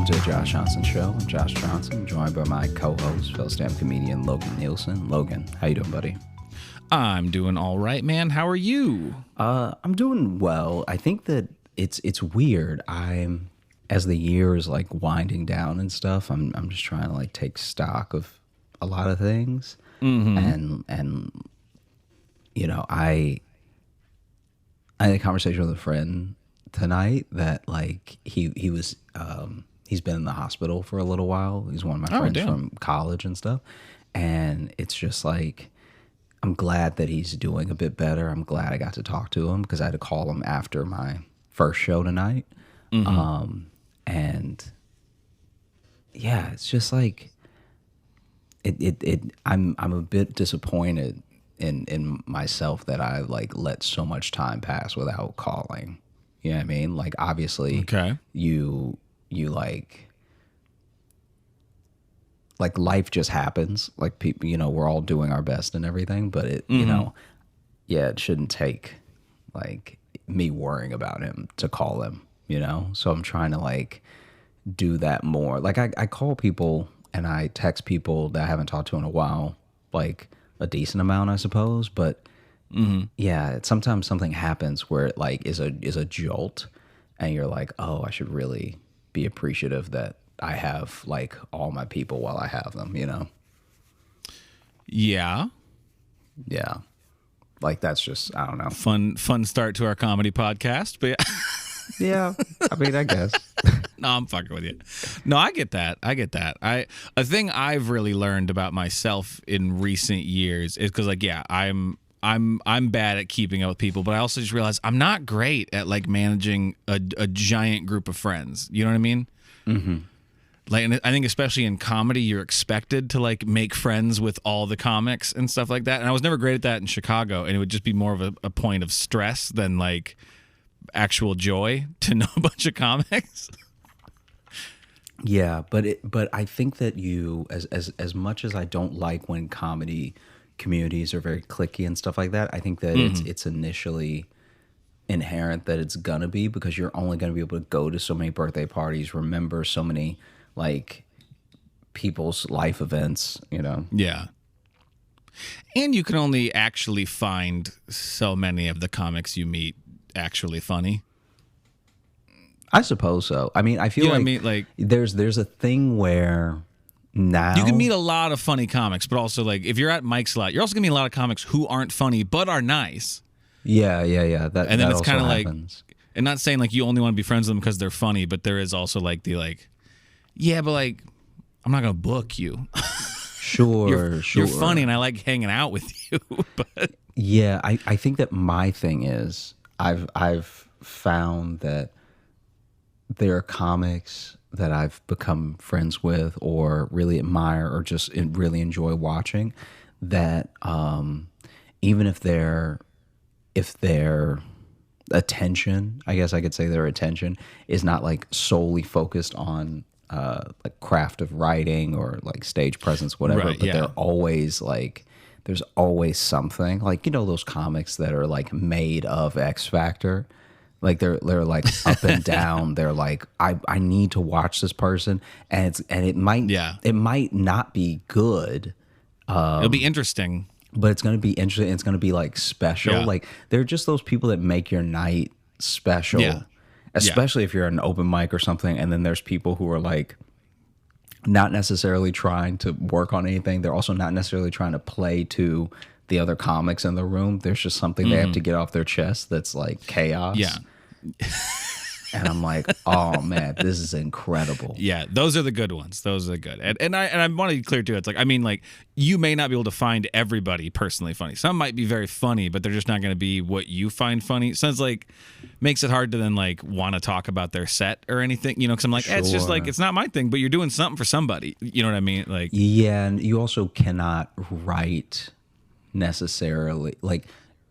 to the Josh Johnson Show. I'm Josh Johnson, joined by my co-host, fellow stand-up comedian Logan Nielsen. Logan, how you doing, buddy? I'm doing all right, man. How are you? I'm doing well. I think that it's weird. As the year is like winding down and stuff, I'm just trying to like take stock of a lot of things, and you know, I had a conversation with a friend tonight that like he was he's been in the hospital for a little while. He's one of my friends from college and stuff, and it's just like, I'm glad that he's doing a bit better. I'm glad I got to talk to him because I had to call him after my first show tonight. And yeah, it's just like I'm a bit disappointed in myself that I like let so much time pass without calling. You know what I mean? Like, obviously, you like life just happens. Like, people, you know, we're all doing our best and everything, but it, you know, yeah, it shouldn't take like me worrying about him to call him, you know? So I'm trying to like do that more. Like, I call people and I text people that I haven't talked to in a while, like a decent amount, I suppose. But yeah, sometimes something happens where it like is a jolt, and you're like, oh, I should really be appreciative that I have like all my people while I have them, you know? Yeah. Yeah. Like, that's just, I don't know. Fun start to our comedy podcast, but yeah. Yeah. I mean, I guess. No, I'm fucking with you. No, I get that. A thing I've really learned about myself in recent years is because, like, yeah, I'm bad at keeping up with people, but I also just realized I'm not great at like managing a giant group of friends. You know what I mean? Mm-hmm. Like, and I think especially in comedy, you're expected to like make friends with all the comics and stuff like that. And I was never great at that in Chicago, and it would just be more of a point of stress than like actual joy to know a bunch of comics. Yeah, but I think that you, as much as I don't like when comedy communities are very cliquey and stuff like that, I think that it's initially inherent that it's gonna be, because you're only gonna be able to go to so many birthday parties, remember so many like people's life events, you know? Yeah. And you can only actually find so many of the comics you meet actually funny. I suppose so. I mean, I feel like there's a thing where now you can meet a lot of funny comics, but also like if you're at Mike's a lot, you're also gonna meet a lot of comics who aren't funny but are nice. Yeah. And then it's kind of like, and not saying like you only want to be friends with them because they're funny, but there is also like the like, yeah, but like I'm not gonna book you. Sure. You're funny and I like hanging out with you. But yeah, I think that my thing is I've found that there are comics that I've become friends with or really admire or just really enjoy watching that even if their attention, I guess I could say their attention is not like solely focused on like craft of writing or like stage presence, whatever, right, but yeah. they're always like, there's always something like, you know, those comics that are like made of X Factor. Like they're like up and down. They're like, I need to watch this person, and it might not be good. It'll be interesting, but it's gonna be interesting. It's gonna be like special. Yeah. Like they're just those people that make your night special. Yeah. Especially if you're at an open mic or something, and then there's people who are like not necessarily trying to work on anything. They're also not necessarily trying to play to the other comics in the room. There's just something they have to get off their chest that's like chaos. Yeah. And I'm like, oh man, this is incredible. Yeah, those are the good ones. Those are the good. And I want to be clear too. It's like, I mean, like, you may not be able to find everybody personally funny. Some might be very funny, but they're just not going to be what you find funny. So it's like makes it hard to then like want to talk about their set or anything, you know, because I'm like, it's just like, it's not my thing, but you're doing something for somebody. You know what I mean? Like, yeah, and you also cannot write necessarily, like,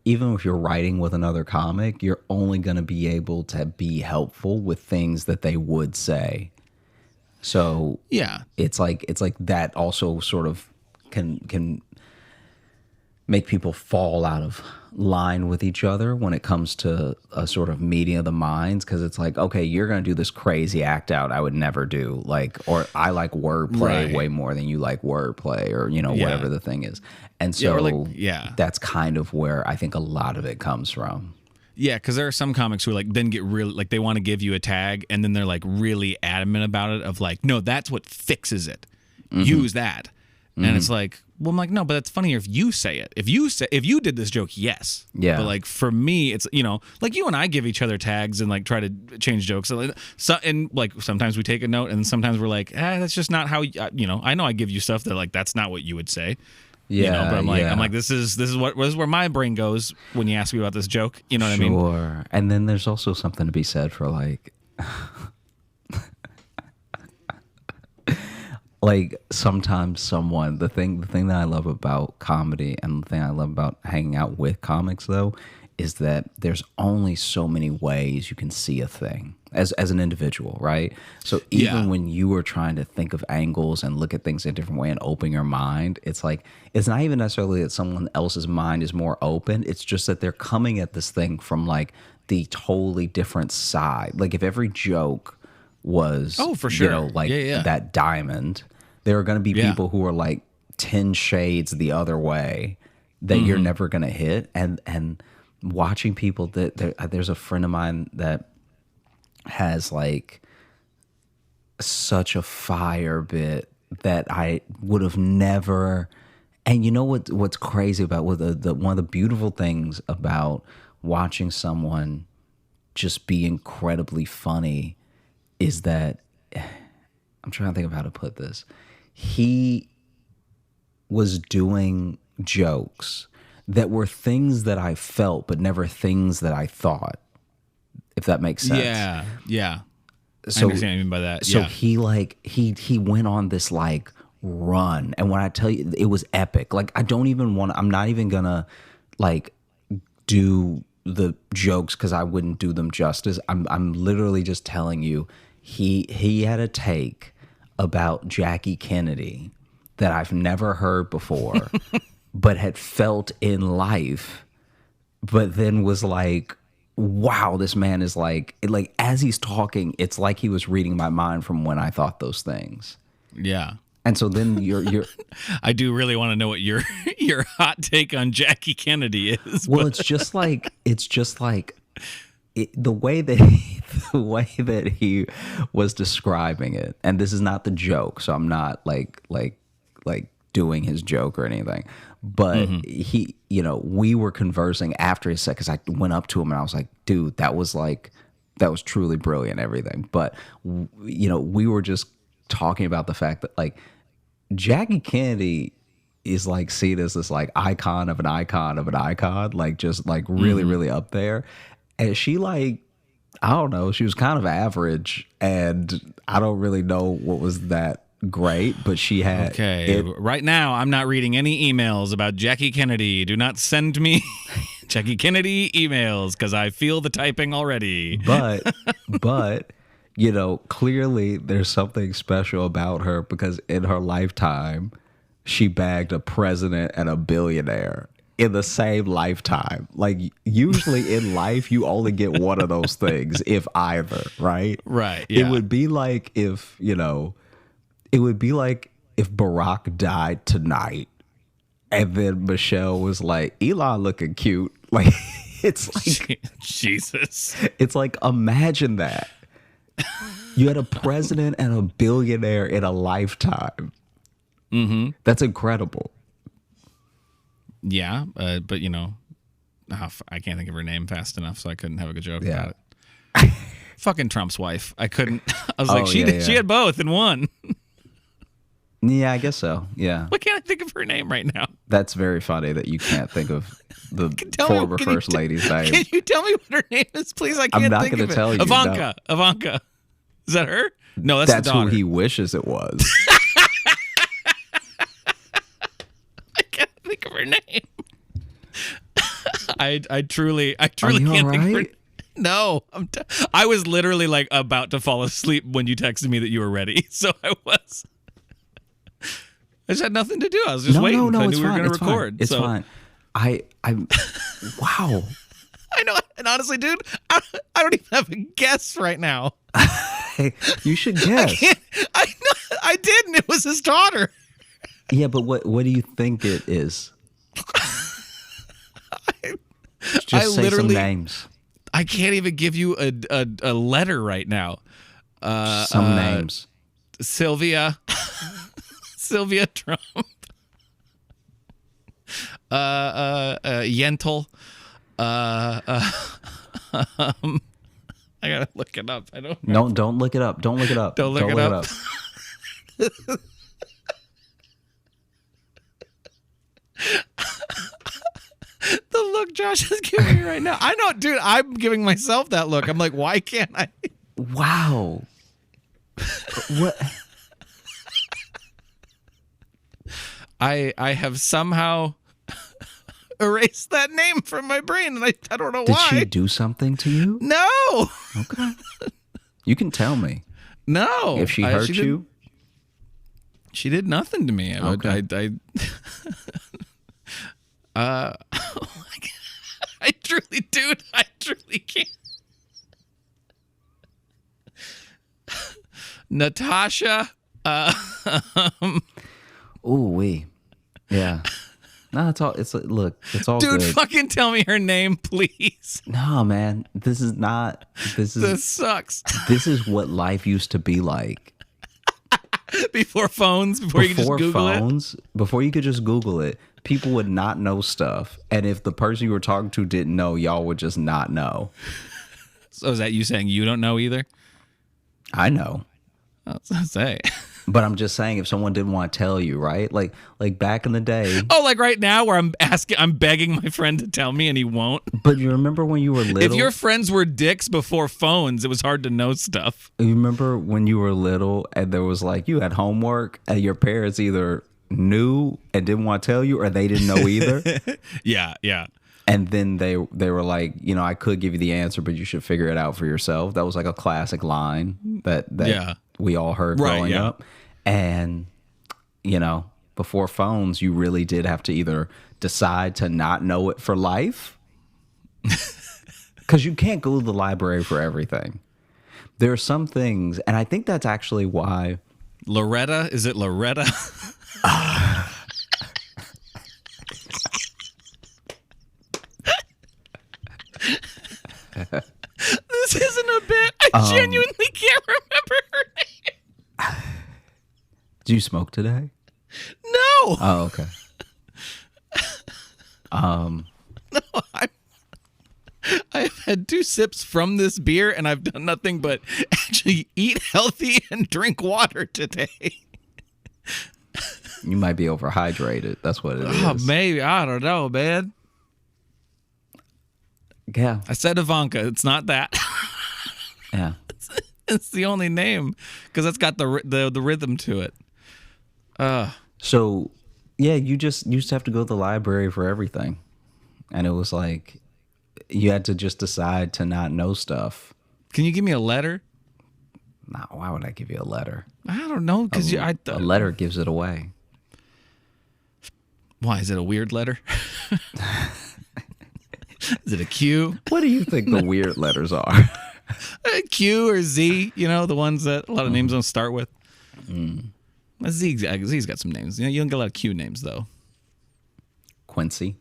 even if you're writing with another comic, you're only going to be able to be helpful with things that they would say. So yeah, it's like that also sort of can make people fall out of line with each other when it comes to a sort of meeting of the minds, because it's like, okay, you're gonna do this crazy act out I would never do, like, or I like wordplay way more than you like wordplay, or whatever the thing is. And so that's kind of where I think a lot of it comes from. Yeah, because there are some comics who like then get really like they want to give you a tag and then they're like really adamant about it, of like, no, that's what fixes it. Use that. And it's like, well, I'm like, no, but that's funnier if you say it. If you did this joke, yes. Yeah. But like for me, it's like you and I give each other tags and like try to change jokes. So and like sometimes we take a note and sometimes we're like, that's just not how I know I give you stuff that like that's not what you would say. Yeah. But I'm like this is where my brain goes when you ask me about this joke. You know what I mean? Sure. And then there's also something to be said for like. Like sometimes someone, the thing that I love about comedy and the thing I love about hanging out with comics though, is that there's only so many ways you can see a thing as an individual, right? So even when you are trying to think of angles and look at things in a different way and open your mind, it's like, it's not even necessarily that someone else's mind is more open. It's just that they're coming at this thing from like the totally different side. Like if every joke was, for sure, that diamond, there are going to be people who are like 10 shades the other way that you're never going to hit. And watching people there's a friend of mine that has like such a fire bit that I would have never. And you know what's crazy about one of the beautiful things about watching someone just be incredibly funny is that, I'm trying to think of how to put this. He was doing jokes that were things that I felt, but never things that I thought, if that makes sense. Yeah. So, I understand what you mean by that. So he went on this like run. And when I tell you, it was epic. Like I'm not even gonna like do the jokes because I wouldn't do them justice. I'm literally just telling you, he had a take about Jackie Kennedy that I've never heard before, but had felt in life, but then was like, wow, this man is like as he's talking, it's like he was reading my mind from when I thought those things. Yeah. And so then you're I do really want to know what your hot take on Jackie Kennedy is. Well, it's just like the way that he was describing it, and this is not the joke, so I'm not like doing his joke or anything, but he, we were conversing after his set because I went up to him and I was like, dude, that was truly brilliant, everything. But we were just talking about the fact that like Jackie Kennedy is like seen as this like icon of an icon of an icon, like just like really, really up there. And she like, I don't know, she was kind of average, and I don't really know what was that great, but she had... Okay, right now I'm not reading any emails about Jackie Kennedy. Do not send me Jackie Kennedy emails because I feel the typing already. But, clearly there's something special about her because in her lifetime, she bagged a president and a billionaire in the same lifetime. Like usually in life, you only get one of those things, if either, right? Right. Yeah. It would be like if Barack died tonight and then Michelle was like, Elon looking cute. Like it's like Jesus. It's like, imagine that. You had a president and a billionaire in a lifetime. Mm-hmm. That's incredible. Yeah, but I can't think of her name fast enough, so I couldn't have a good joke about it. Fucking Trump's wife. I couldn't. I was like, she had both in one. Yeah, I guess so. Yeah. Why can't I think of her name right now? That's very funny that you can't think of the former first lady's name. Can you tell me what her name is, please? I can't I'm not think of it. Tell you. Ivanka. No. Ivanka. Is that her? No, that's the daughter. Who he wishes it was. I can't think of her name. I truly can't think of her. No, I was literally like about to fall asleep when you texted me that you were ready. So I was. I just had nothing to do. I was just waiting. No, I it's knew we were fine. going to record. It's fine. Wow. I know. And honestly, dude, I don't even have a guess right now. Hey, you should guess. I know. I did, and it was his daughter. Yeah, but what do you think it is? Just say some names. I can't even give you a letter right now. Some names. Sylvia. Sylvia Trump. Yentl. I gotta look it up. I don't. No, don't look it up. Don't look it up. Don't look it up. The look Josh is giving me right now. I know, dude. I'm giving myself that look. I'm like, why can't I? Wow. What? I have somehow erased that name from my brain, and I don't know Did why. she do something to you? No. Okay. You can tell me. No. If she hurt you? She did nothing to me. Okay. Oh my God. I truly, dude, I truly can't. Natasha. Ooh, wee. Yeah. No, it's all. Look. It's all Dude, good. fucking tell me her name, please. No, man. This is not. This sucks. This is what life used to be like. Before phones, before you could just Google it. Before you could just Google it, people would not know stuff, and if the person you were talking to didn't know, y'all would just not know. So is that you saying you don't know either? I know. I was gonna say. But I'm just saying, if someone didn't want to tell you, right? Like back in the day. Oh, like right now, where I'm begging my friend to tell me, and he won't. But you remember when you were little? If your friends were dicks before phones, it was hard to know stuff. You remember when you were little, and there was like you had homework, and your parents either knew and didn't want to tell you, or they didn't know either. Yeah. And then they were like, I could give you the answer, but you should figure it out for yourself. That was like a classic line that we all heard growing up. And, before phones, you really did have to either decide to not know it for life, because you can't go to the library for everything. There are some things, and I think that's actually why. Loretta? Is it Loretta? This isn't a bit. I genuinely can't remember her name. Do you smoke today? No. Oh, okay. No, I've had 2 sips from this beer, and I've done nothing but actually eat healthy and drink water today. You might be overhydrated. That's what it is. Oh, maybe. I don't know, man. Yeah. I said Ivanka. It's not that. Yeah. It's the only name because that's got the rhythm to it. So, yeah, you just used to have to go to the library for everything. And it was like you had to just decide to not know stuff. Can you give me a letter? No, why would I give you a letter? I don't know because a letter gives it away. Why is it a weird letter? Is it a Q? What do you think the weird letters are? A Q or Z, the ones that a lot of names don't start with. Z's got some names. You don't get a lot of Q names, though. Quincy.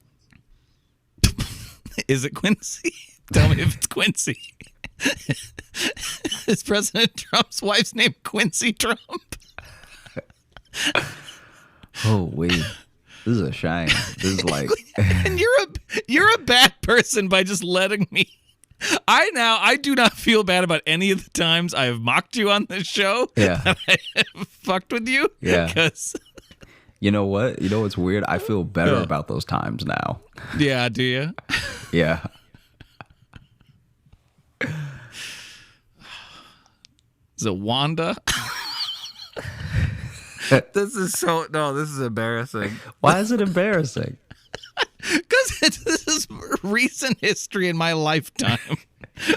Is it Quincy? Tell me if it's Quincy. Is President Trump's wife's name Quincy Trump? Oh, wait. This is a shame. This is like... And you're a bad person by just letting me... I do not feel bad about any of the times I have mocked you on this show. Yeah. That I have fucked with you. Yeah. Because... You know what? You know what's weird? I feel better about those times now. Yeah, do you? Yeah. Is it Wanda? This is embarrassing. Why is it embarrassing? Because this is recent history in my lifetime.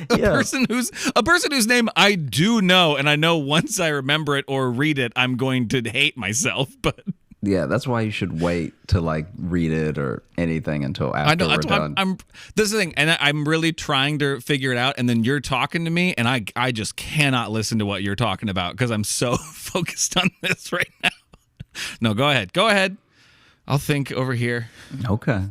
A person whose name I do know, and I know once I remember it or read it, I'm going to hate myself. But Yeah, that's why you should wait to like read it or anything until after I know we're that's why done. I'm this is the thing, and I'm really trying to figure it out. And then you're talking to me, and I just cannot listen to what you're talking about because I'm so focused on this right now. No, go ahead. Go ahead. I'll think over here. Okay.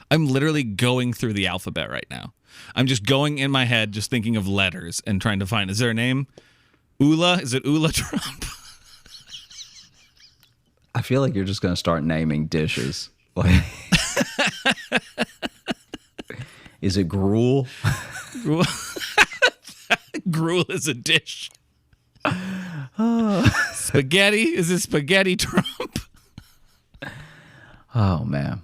I'm literally going through the alphabet right now. I'm just going in my head, just thinking of letters and trying to find. Is there a name? Ula? Is it Ula Trump? I feel like you're just going to start naming dishes. Like, is it gruel? Gruel. Gruel is a dish. Spaghetti? Is it spaghetti Trump? Oh, man.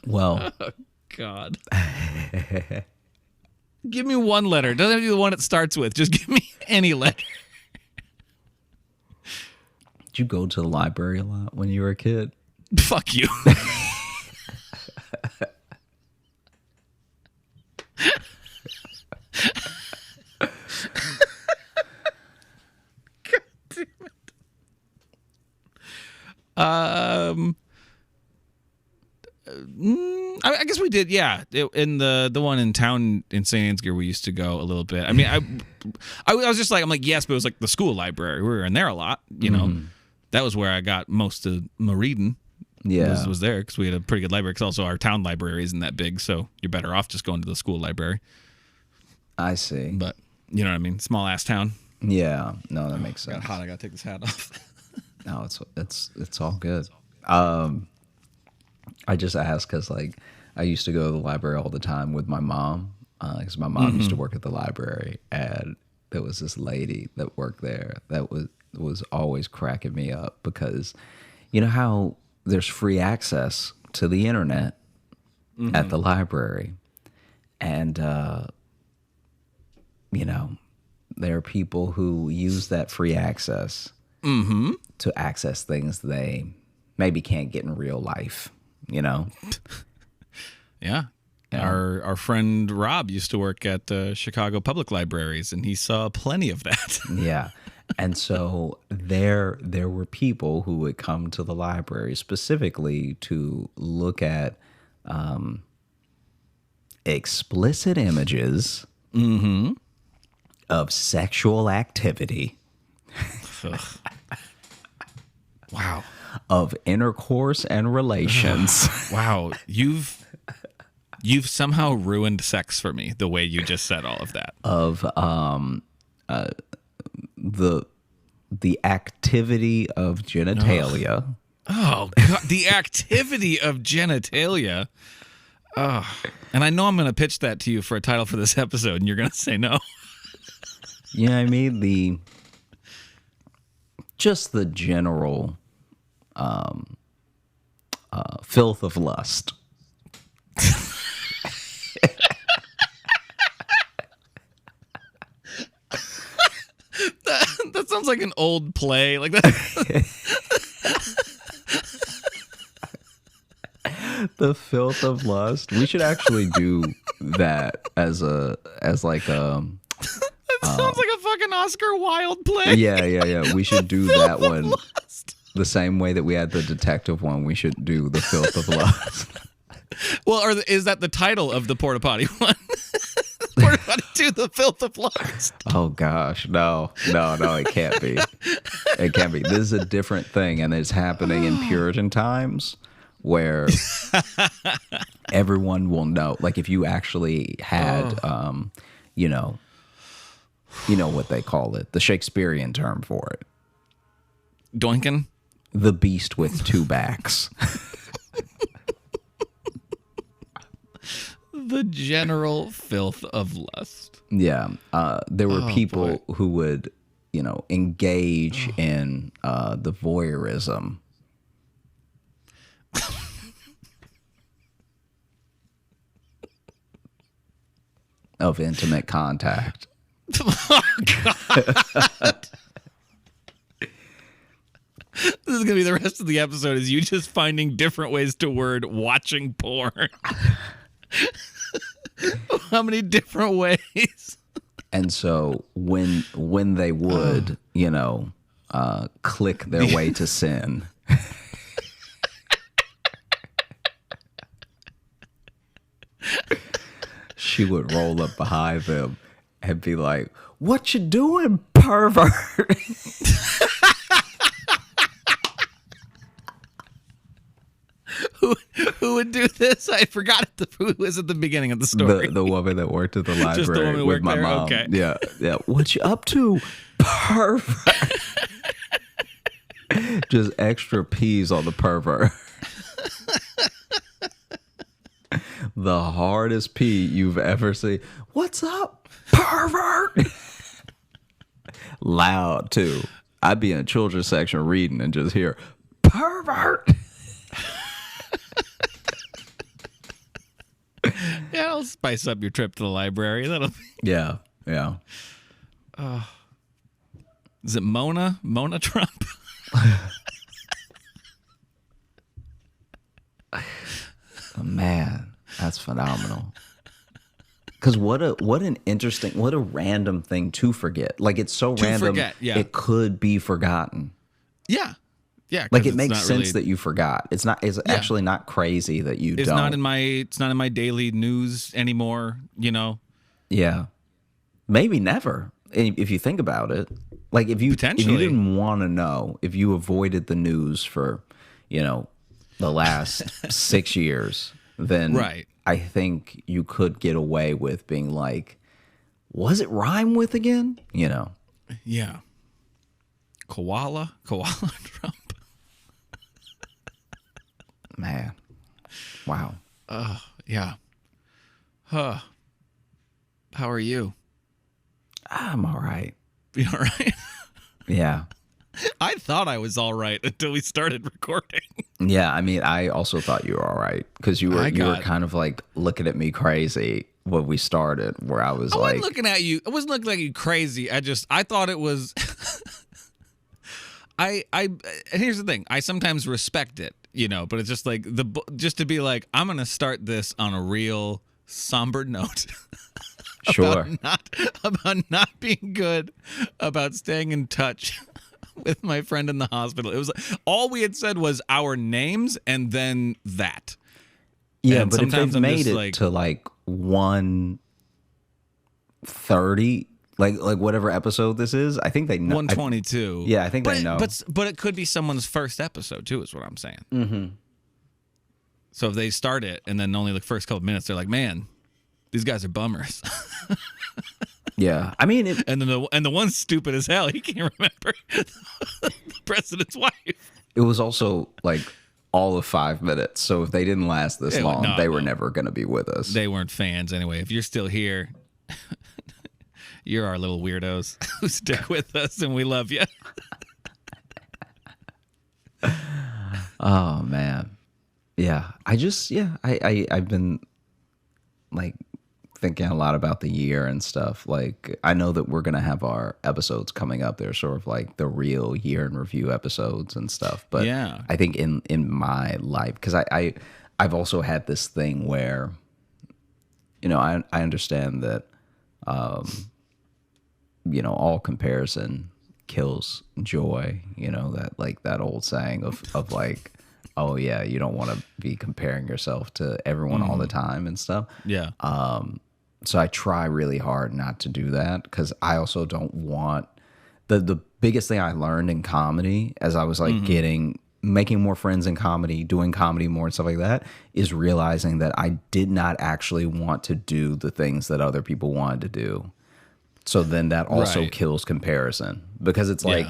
Well. Oh, God. Give me one letter. Doesn't have to be the one it starts with. Just give me any letter. Did you go to the library a lot when you were a kid? Fuck you. God damn it. I guess we did, yeah. In the one in town in St. Ansgar, we used to go a little bit. I mean, I was just like, I'm like, yes, but it was like the school library. We were in there a lot, you know. That was where I got most of my reading. Yeah. Was there because we had a pretty good library. Because also our town library isn't that big, so you're better off just going to the school library. I see. But you know what I mean? Small ass town. Yeah. No, that makes sense. Got hot. I gotta take this hat off. No, it's all good. I just asked because like I used to go to the library all the time with my mom because my mom used to work at the library, and there was this lady that worked there that was always cracking me up because you know how there's free access to the internet at the library, and you know there are people who use that free access to access things they maybe can't get in real life. You know? Yeah. Our friend Rob used to work at the Chicago Public Libraries, and he saw plenty of that. Yeah. And so there were people who would come to the library specifically to look at explicit images of sexual activity. Wow. Of intercourse and relations. Wow. You've somehow ruined sex for me the way you just said all of that. Of the activity of genitalia. Oh, God. The activity of genitalia. Oh. And I know I'm going to pitch that to you for a title for this episode, and you're going to say no. You know what I mean? Just the general filth of lust. That sounds like an old play. Like that. The filth of lust. We should actually do that as like Sounds like a fucking Oscar Wilde play. yeah. We should do that Filth of one Lust. the same way that we had the detective one. We should do the filth of lust. Well, or is that the title of the Porta Potty one? Porta Potty 2, The Filth of Lust. Oh gosh, no, it can't be. It can't be. This is a different thing, and it's happening in Puritan times where everyone will know. Like if you actually had, you know what they call it, the Shakespearean term for it, Doinkin? the beast with two backs. The general filth of lust. Yeah, there were people who would, engage in the voyeurism. Of intimate contact. Oh, God. This is going to be the rest of the episode is you just finding different ways to word watching porn. How many different ways? And so when they would, click their way to sin, she would roll up behind them and be like, "What you doing, pervert?" Who would do this? I forgot who was at the beginning of the story. The woman that worked at the library Just the woman who with worked my there? mom. Okay. Yeah. What you up to, pervert? Just extra peas on the pervert. The hardest P you've ever seen. What's up, pervert? Loud too. I'd be in a children's section reading and just hear pervert. Yeah, I'll spice up your trip to the library. That'll be... Yeah. Is it Mona Trump? Oh, man, that's phenomenal. Because what a random thing to forget. Like, it's so random, forget, yeah. It could be forgotten. Yeah. Like, it makes sense that you forgot. It's actually not crazy that you don't. It's not in my daily news anymore, Yeah. Maybe never, if you think about it. Like, if you didn't want to know, if you avoided the news for, the last 6 years, then right. I think you could get away with being like, was it rhyme with again? Yeah. Koala Trump. Man. Wow. Yeah. Huh. How are you? I'm all right. You all right? Yeah. I thought I was all right until we started recording. Yeah, I mean, I also thought you were all right because you were kind of like looking at me crazy when we started, where I was like, wasn't looking at you. I wasn't looking at you crazy. I thought it was. And here's the thing. I sometimes respect it, but it's just like just to be like, I'm gonna start this on a real somber note. Sure. about not being good, about staying in touch with my friend in the hospital. It was all we had said was our names and then that. Yeah, and but if they've made it like, to like 130, like whatever episode this is, I think they know. 122. Yeah, I think they know. But it could be someone's first episode too, is what I'm saying. Mm-hmm. So if they start it and then only the first couple minutes, they're like, man, these guys are bummers. Yeah, I mean, and then the one's stupid as hell. He can't remember the president's wife. It was also like all of 5 minutes. So if they didn't last this long, they were never going to be with us. They weren't fans anyway. If you're still here, you're our little weirdos who stick with us, and we love you. Oh man, yeah. I've been like thinking a lot about the year and stuff. Like, I know that we're gonna have our episodes coming up. They're sort of like the real year in review episodes and stuff. But yeah, I think in my life, because I've also had this thing where, I understand that, all comparison kills joy. That like that old saying of like, oh yeah, you don't want to be comparing yourself to everyone all the time and stuff. Yeah. So I try really hard not to do that, because I also don't want the biggest thing I learned in comedy as I was like making more friends in comedy, doing comedy more and stuff like that, is realizing that I did not actually want to do the things that other people wanted to do. So then that also kills comparison, because it's like,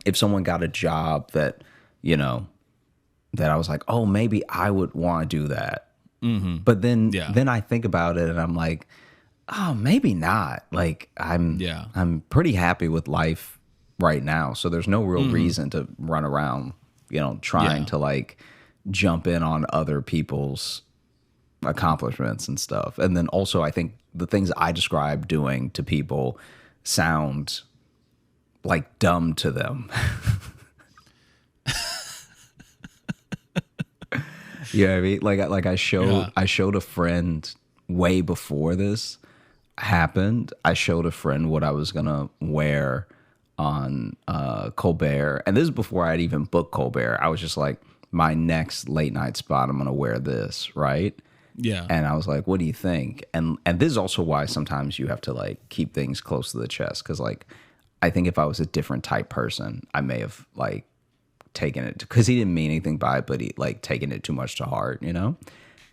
if someone got a job that, that I was like, oh, maybe I would want to do that. Mm-hmm. But then I think about it and I'm like, oh, maybe not. Like, I'm pretty happy with life right now. So there's no real reason to run around, trying to like jump in on other people's accomplishments and stuff. And then also, I think the things I describe doing to people sound like dumb to them. You know what I mean? Like I showed a friend way before this, happened, I showed a friend what I was gonna wear on Colbert, and this is before I'd even booked Colbert. I was just like, my next late night spot, I'm gonna wear this, right? Yeah. And I was like, what do you think? And this is also why sometimes you have to like keep things close to the chest, because like I think if I was a different type person, I may have like taken it, because he didn't mean anything by it, but he like taken it too much to heart, you know?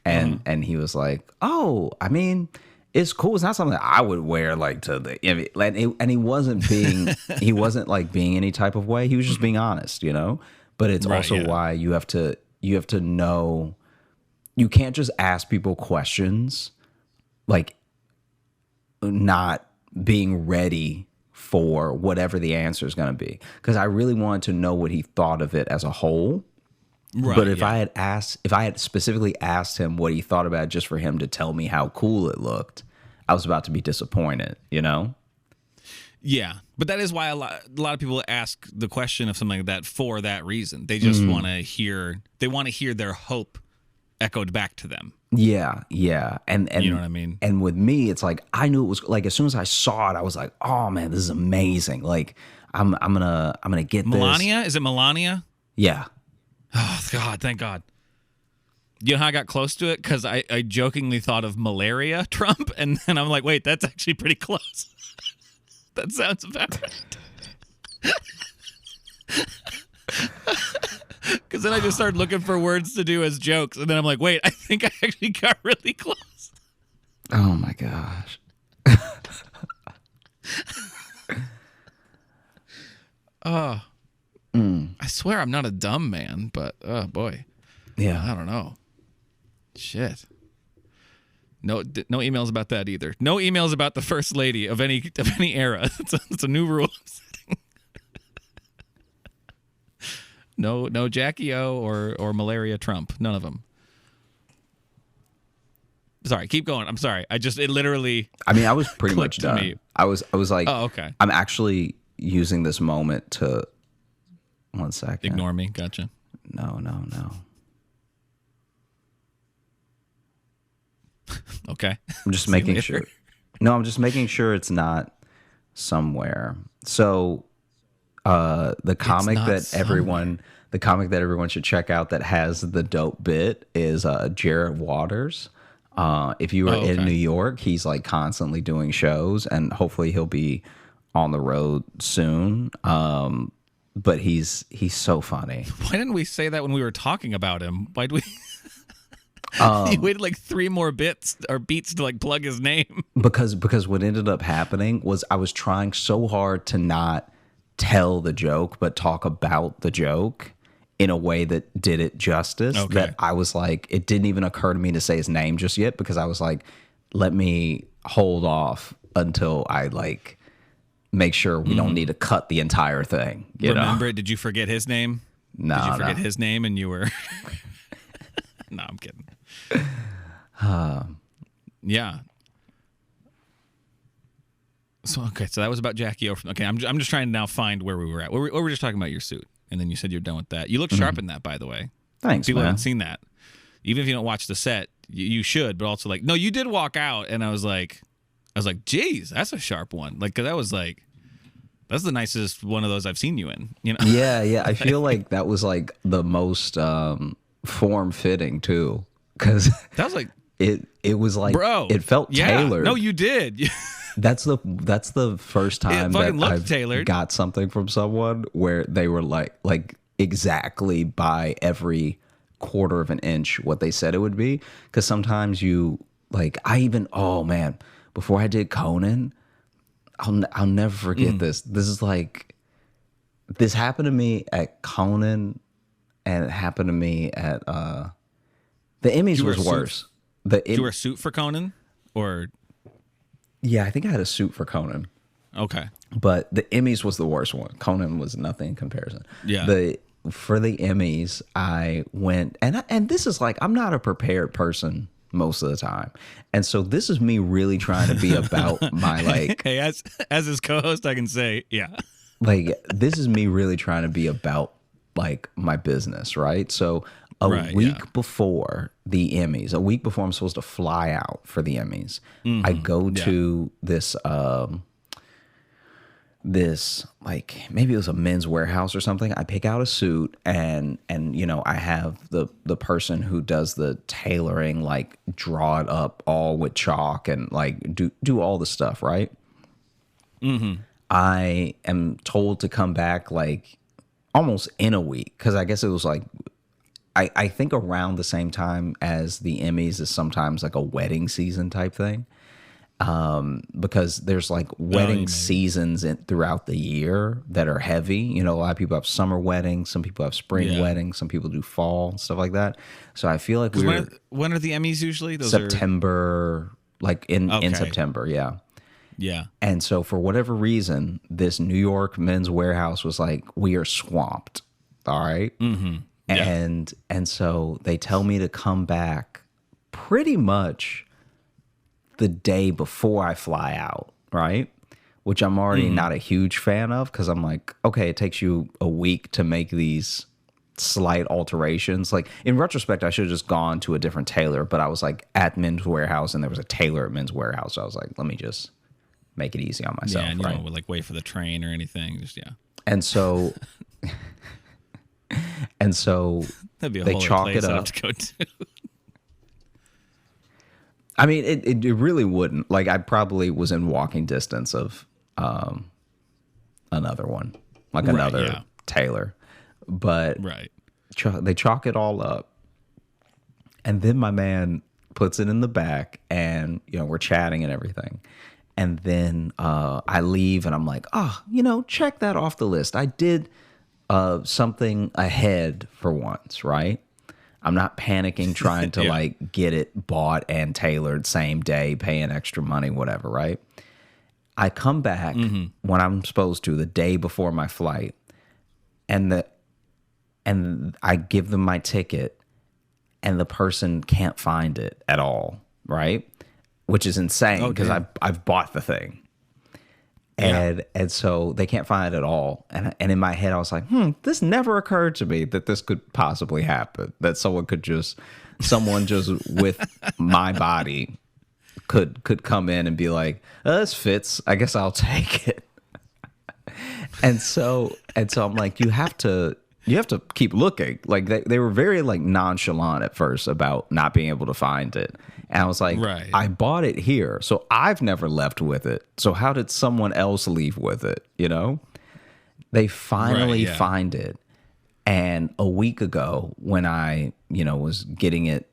And he was like, oh, I mean, it's cool. It's not something that I would wear like to the, and he wasn't being, he wasn't like being any type of way. He was just being honest, you know? But it's also why you have to know, you can't just ask people questions like not being ready for whatever the answer is going to be. Because I really wanted to know what he thought of it as a whole. Right, but if I had specifically asked him what he thought about it just for him to tell me how cool it looked, I was about to be disappointed, you know? Yeah, but that is why a lot of people ask the question of something like that for that reason. They just want to hear their hope echoed back to them. Yeah, and you know what I mean? And with me, it's like I knew it was like as soon as I saw it, I was like, oh man, this is amazing. Like I'm gonna get Melania? this. Is it Melania? Yeah. Oh God, thank God. You know how I got close to it? Because I jokingly thought of malaria Trump, and then I'm like, wait, that's actually pretty close. That sounds about right. Because then I just started looking for words to do as jokes, and then I'm like, wait, I think I actually got really close. Oh my gosh. I swear I'm not a dumb man, but oh boy. Yeah. I don't know. Shit. No emails about that either. No emails about the first lady of any era. It's a new rule I'm setting. No Jackie O or Malaria Trump. None of them. Sorry, keep going. I'm sorry. It literally. I mean, I was pretty much done. Me. I was like, oh, okay. I'm actually using this moment to. 1 second. Ignore me. Gotcha. No. Okay. I'm just making sure. No, I'm just making sure it's not somewhere. So, the comic that everyone should check out that has the dope bit is Jared Waters. If you are in New York, he's like constantly doing shows, and hopefully he'll be on the road soon. But he's so funny. Why didn't we say that when we were talking about him? Why'd we? He waited like 3 more beats to like plug his name. Because what ended up happening was I was trying so hard to not tell the joke, but talk about the joke in a way that did it justice. Okay. That I was like, it didn't even occur to me to say his name just yet, because I was like, let me hold off until I like make sure we don't need to cut the entire thing. Remember it? Did you forget his name? No. Did you forget his name and you were? No, I'm kidding. Yeah. So that was about Jackie O. Okay, I'm just trying to now find where we were at. We were just talking about your suit, and then you said you're done with that. You look sharp in that, by the way. Thanks, People man. haven't seen that. Even if you don't watch the set, you should. But also, like, no, you did walk out, and I was like, geez, that's a sharp one. Like, 'cause that was like, that's the nicest one of those I've seen you in. You know? Yeah. I feel like that was like the most form fitting too, because that was like it was like, bro, it felt tailored. No, you did. That's the first time that I've tailored. Got something from someone where they were like exactly by every quarter of an inch what they said it would be. Because sometimes you like, oh man, before I did Conan, I'll never forget this. This is like, this happened to me at Conan, and it happened to me at the Emmys was worse. Did you wear a suit for Conan, or? Yeah, I think I had a suit for Conan. Okay. But the Emmys was the worst one. Conan was nothing in comparison. Yeah. For the Emmys, I went, and this is like, I'm not a prepared person most of the time. And so this is me really trying to be about my like. Hey, as his co-host, I can say, yeah. Like, this is me really trying to be about like my business, right? So A Right, week before the Emmys, a week before I'm supposed to fly out for the Emmys, I go to this like maybe it was a Men's Warehouse or something. I pick out a suit and I have the person who does the tailoring like draw it up all with chalk and like do all the stuff, right? I am told to come back like almost in a week because I guess it was like I think around the same time as the Emmys is sometimes like a wedding season type thing. Because there's like wedding seasons throughout the year that are heavy. A lot of people have summer weddings, some people have spring weddings, some people do fall, stuff like that. So I feel like when are the Emmys usually? Those September, like in September, yeah. Yeah. And so for whatever reason, this New York Men's Warehouse was like, we are swamped. All right. Mm-hmm. Yeah. And so they tell me to come back pretty much the day before I fly out, right? Which I'm already not a huge fan of because I'm like, okay, it takes you a week to make these slight alterations. Like in retrospect, I should have just gone to a different tailor, but I was like at Men's Warehouse and there was a tailor at Men's Warehouse. So I was like, let me just make it easy on myself. Yeah, and you right? don't like wait for the train or anything. Just And so that'd be a they whole chalk place it I'd up. have to go to. I mean, it really wouldn't. Like, I probably was in walking distance of another one, like another tailor. But they chalk it all up. And then my man puts it in the back and, we're chatting and everything. And then I leave and I'm like, check that off the list. I did something ahead for once, right? I'm not panicking trying to like get it bought and tailored same day, paying extra money, whatever, right? I come back when I'm supposed to, the day before my flight, and I give them my ticket, and the person can't find it at all, right? Which is insane because I've bought the thing. And so they can't find it at all. And in my head, I was like, this never occurred to me that this could possibly happen. That someone just with my body could come in and be like, this fits. I guess I'll take it. And so I'm like, you have to keep looking. Like they were very like nonchalant at first about not being able to find it. And I was like, I bought it here, so I've never left with it. So how did someone else leave with it? They finally find it. And a week ago when I, was getting it,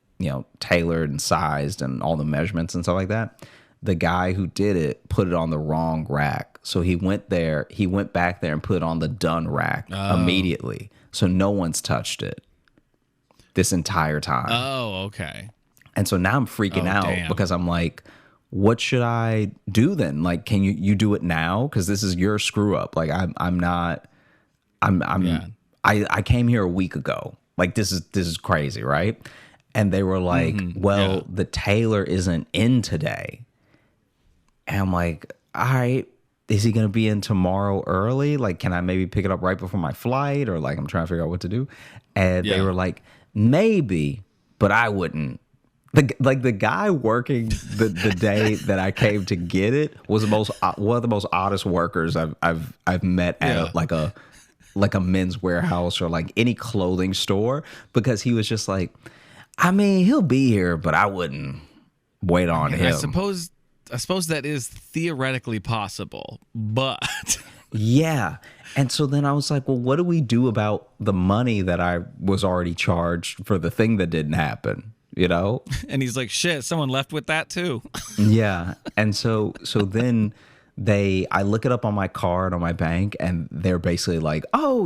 tailored and sized and all the measurements and stuff like that, the guy who did it put it on the wrong rack. So he went back there and put it on the done rack immediately. So no one's touched it this entire time. Oh, okay. And so now I'm freaking out because I'm like, what should I do then? Like, can you do it now? Because this is your screw up. Like I came here a week ago. Like this is crazy, right? And they were like, the tailor isn't in today. And I'm like, all right, is he going to be in tomorrow early? Like, can I maybe pick it up right before my flight? Or like, I'm trying to figure out what to do. And they were like, maybe, but I wouldn't. The guy working the day that I came to get it was one of the most oddest workers I've met at a Men's Warehouse or like any clothing store, because he was just like, I mean, he'll be here, but I wouldn't wait on him. I suppose that is theoretically possible, but yeah. And so then I was like, well, what do we do about the money that I was already charged for the thing that didn't happen? And he's like, shit, someone left with that too. Yeah. And so then I look it up on my card on my bank, and they're basically like, oh,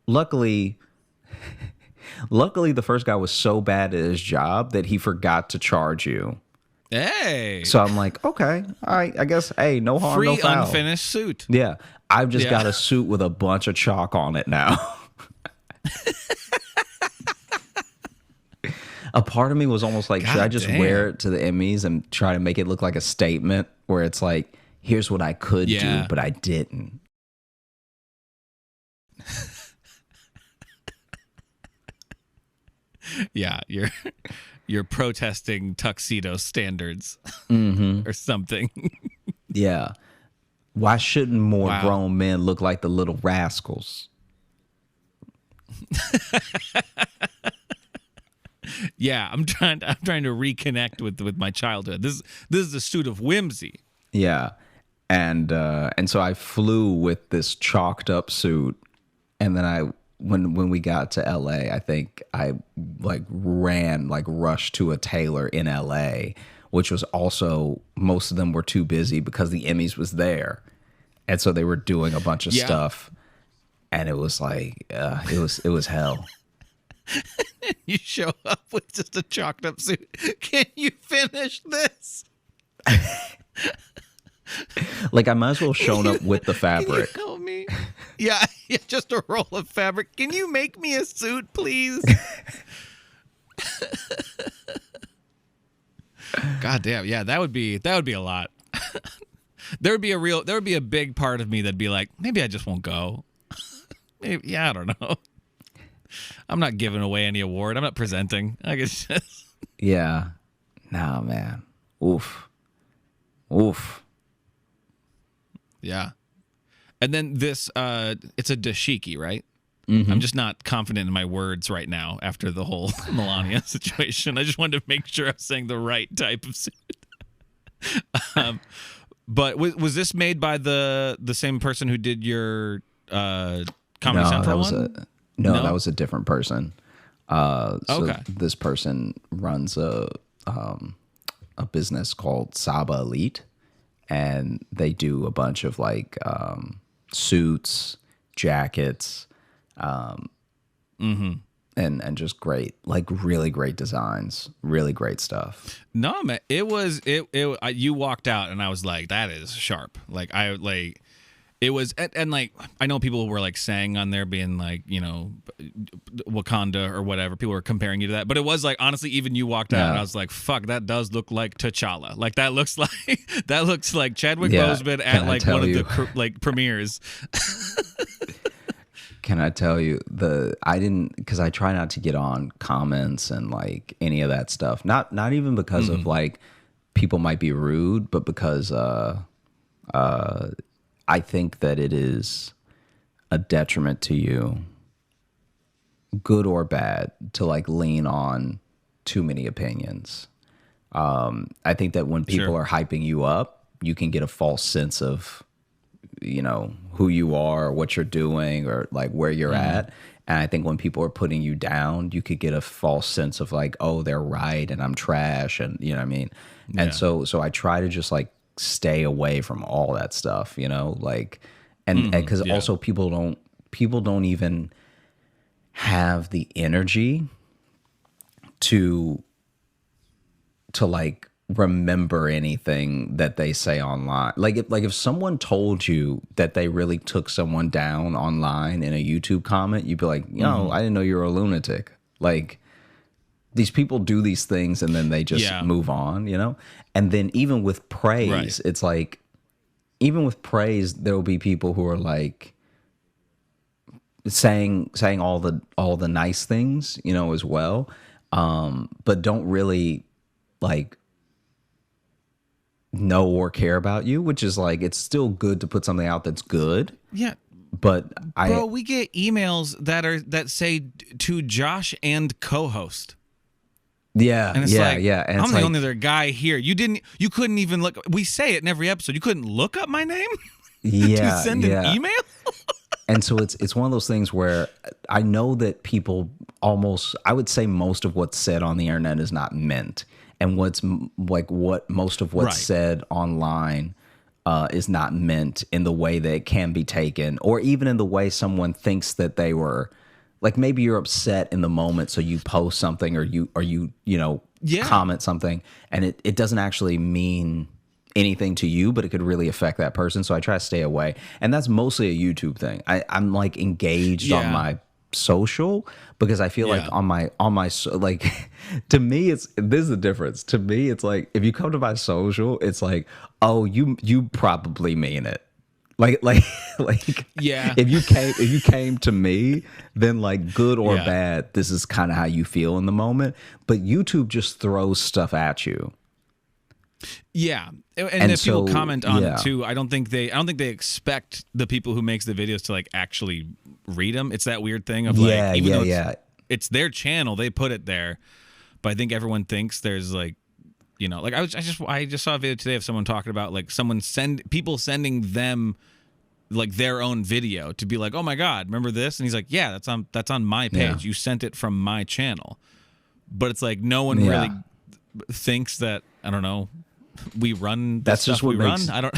luckily the first guy was so bad at his job that he forgot to charge you. Hey. So I'm like, okay, all right, I guess, hey, no harm, no foul. Free unfinished suit. Yeah. I've just got a suit with a bunch of chalk on it now. A part of me was almost like, should I just wear it to the Emmys and try to make it look like a statement where it's like, here's what I could do, but I didn't. Yeah, you're protesting tuxedo standards or something. Yeah. Why shouldn't more Wow. grown men look like the little rascals? Yeah, I'm trying to reconnect with my childhood. This is a suit of whimsy. Yeah. And so I flew with this chalked up suit, and then when we got to LA, I think I rushed to a tailor in LA, which was also, most of them were too busy because the Emmys was there. And so they were doing a bunch of stuff, and it was like it was hell. You show up with just a chalked up suit. Can you finish this? Like, I might as well have shown up with the fabric. Can you help me? Yeah, just a roll of fabric. Can you make me a suit, please? God damn, yeah, that would be a lot. There would be a big part of me that'd be like, maybe I just won't go. Maybe, yeah, I don't know. I'm not giving away any award. I'm not presenting. I guess just Yeah. Nah, man. Oof. Oof. Yeah. And then this it's a dashiki, right? Mm-hmm. I'm just not confident in my words right now after the whole Melania situation. I just wanted to make sure I was saying the right type of suit. But was this made by the same person who did your Comedy Central one? No, that was a different person. Okay. This person runs a business called Saba Elite, and they do a bunch of like suits, jackets, and just great, like really great designs, really great stuff. No, man, you walked out and I was like, that is sharp. It was, and like, I know people were like saying on there being like, you know, Wakanda or whatever. People were comparing you to that, but it was like, honestly, even you walked out and I was like, fuck, that does look like T'Challa. Like that looks like Chadwick Boseman at like one of the like premieres. Can I tell you because I try not to get on comments and like any of that stuff. Not even because of like people might be rude, but because I think that it is a detriment to you, good or bad, to like lean on too many opinions. I think that when people are hyping you up, you can get a false sense of, you know, who you are, or what you're doing, or like where you're at. And I think when people are putting you down, you could get a false sense of like, oh, they're right and I'm trash, and you know what I mean? Yeah. And so I try to just like stay away from all that stuff, you know, like, and because also people don't even have the energy to like remember anything that they say online. Like if someone told you that they really took someone down online in a YouTube comment, you'd be like, yo, I didn't know you were a lunatic. Like, these people do these things and then they just move on, you know? And then even with praise, it's like, even with praise, there will be people who are like saying all the nice things, you know, as well. But don't really like know or care about you, which is like, it's still good to put something out that's good. Yeah. But we get emails that say to Josh and co-host. Yeah, and it's like, and I'm the only other guy here. You couldn't even look. We say it in every episode. You couldn't look up my name to send an email. And so it's one of those things where I know that people I would say most of what's said on the internet is not meant, and most of what's said online is not meant in the way that it can be taken, or even in the way someone thinks that they were. Like, maybe you're upset in the moment, so you post something or you comment something, and it doesn't actually mean anything to you, but it could really affect that person. So I try to stay away, and that's mostly a YouTube thing. I'm like engaged on my social because I feel like on my like, to me this is the difference. To me, it's like, if you come to my social, it's like, oh, you probably mean it. like like Yeah. if you came to me, then like good or Yeah. bad, this is kind of how you feel in the moment. But YouTube just throws stuff at you. Yeah, and And if people so, comment on yeah. it too, I don't think they expect the people who makes the videos to like actually read them. It's that weird thing of Yeah, like, even yeah, though yeah. it's their channel, they put it there, but I think everyone thinks there's like, like I just saw a video today of someone talking about like people sending them like their own video to be like, oh my god, remember this? And he's like, yeah, that's on my page. Yeah. You sent it from my channel, but it's like no one Yeah. really thinks that, I don't know, we run the That's stuff just what we makes- run.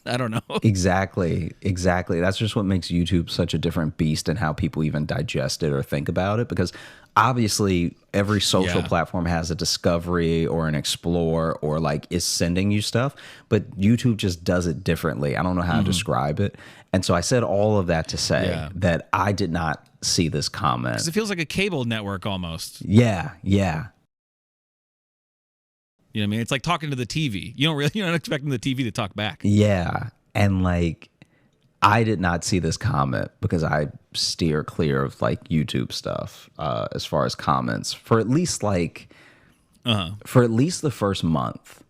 I don't know. Exactly. That's just what makes YouTube such a different beast in how people even digest it or think about it. Because obviously every social Yeah. platform has a discovery or an explore or like is sending you stuff, but YouTube just does it differently. I don't know how to describe it. And so I said all of that to say Yeah. that I did not see this comment. 'Cause it feels like a cable network almost. Yeah, yeah. You know what I mean? It's like talking to the TV. You're not expecting the TV to talk back. Yeah. And like, I did not see this comment because I steer clear of like YouTube stuff as far as comments for at least like, for at least the first month.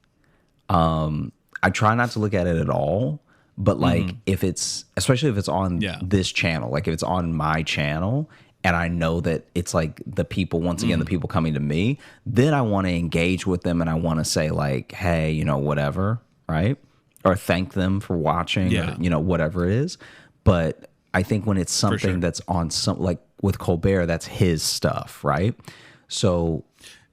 I try not to look at it at all, but like if it's, especially if it's on Yeah. this channel, like if it's on my channel and I know that it's like the people, once again, the people coming to me, then I want to engage with them and I want to say like, hey, whatever, right? Or thank them for watching, Yeah. or, whatever it is. But I think when it's something sure. that's on some, like with Colbert, that's his stuff, right? So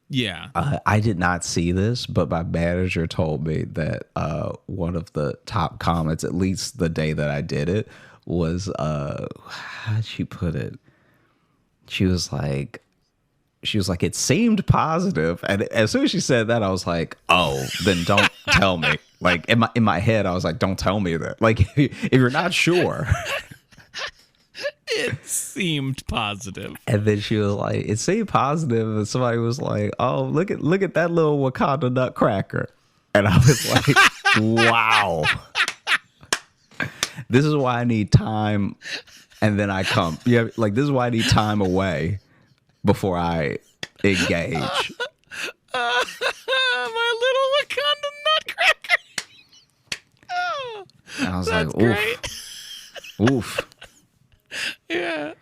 Yeah. I did not see this, but my manager told me that one of the top comments, at least the day that I did it, was how'd she put it? She was like, it seemed positive. And as soon as she said that, I was like, oh, then don't tell me. Like in my head, I was like, don't tell me that. Like if you're not sure. It seemed positive. And then she was like, it seemed positive. And somebody was like, oh, look at that little Wakanda nutcracker. And I was like, wow. This is why I need time. And then I come. Yeah, like this is why I need time away before I engage. My little Wakanda nutcracker. Oh, And I was that's like, great. oof. Yeah.